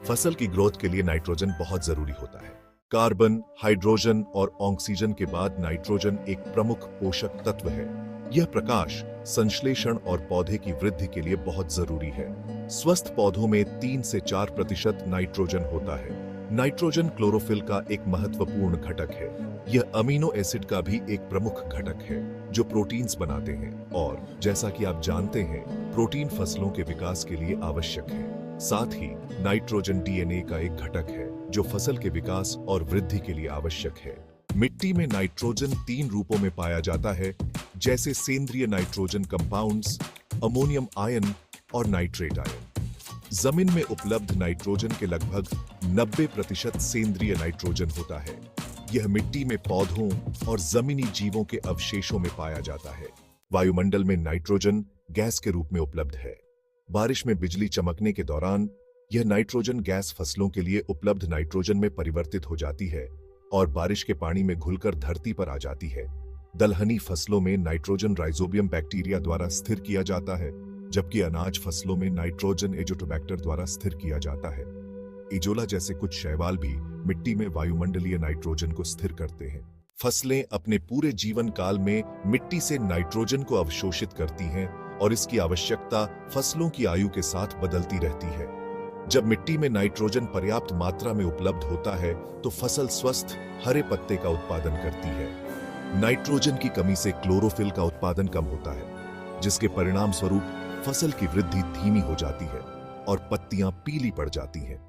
फसल की ग्रोथ के लिए नाइट्रोजन बहुत जरूरी होता है। कार्बन, हाइड्रोजन और ऑक्सीजन के बाद नाइट्रोजन एक प्रमुख पोषक तत्व है। यह प्रकाश, संश्लेषण और पौधे की वृद्धि के लिए बहुत जरूरी है। स्वस्थ पौधों में 3 से 4% नाइट्रोजन होता है। नाइट्रोजन क्लोरोफिल का एक महत्वपूर्ण घटक है। यह अमीनो एसिड का भी एक प्रमुख घटक है जो प्रोटीन्स बनाते हैं और जैसा कि आप जानते हैं, प्रोटीन फसलों के विकास के लिए आवश्यक है। साथ ही नाइट्रोजन डीएनए का एक घटक है जो फसल के विकास और वृद्धि के लिए आवश्यक है। मिट्टी में नाइट्रोजन 3 रूपों में पाया जाता है, जैसे सेंद्रीय नाइट्रोजन कंपाउंड्स, अमोनियम आयन और नाइट्रेट आयन। जमीन में उपलब्ध नाइट्रोजन के लगभग 90% सेंद्रीय नाइट्रोजन होता है। यह मिट्टी में पौधों और जमीनी जीवों के अवशेषों में पाया जाता है। वायुमंडल में नाइट्रोजन गैस के रूप में उपलब्ध है। बारिश में बिजली चमकने के दौरान यह नाइट्रोजन गैस फसलों के लिए उपलब्ध नाइट्रोजन में परिवर्तित हो जाती है और बारिश के पानी में घुलकर धरती पर आ जाती है। दलहनी फसलों में नाइट्रोजन राइजोबियम बैक्टीरिया द्वारा स्थिर किया जाता है, जबकि अनाज फसलों में नाइट्रोजन एजोटोबैक्टर द्वारा स्थिर किया जाता है। इजोला जैसे कुछ शैवाल भी मिट्टी में वायुमंडलीय नाइट्रोजन को स्थिर करते हैं। फसलें अपने पूरे जीवन काल में मिट्टी से नाइट्रोजन को अवशोषित करती हैं और इसकी आवश्यकता फसलों की आयु के साथ बदलती रहती है। जब मिट्टी में नाइट्रोजन पर्याप्त मात्रा में उपलब्ध होता है तो फसल स्वस्थ हरे पत्ते का उत्पादन करती है। नाइट्रोजन की कमी से क्लोरोफिल का उत्पादन कम होता है, जिसके परिणाम स्वरूप फसल की वृद्धि धीमी हो जाती है और पत्तियां पीली पड़ जाती हैं।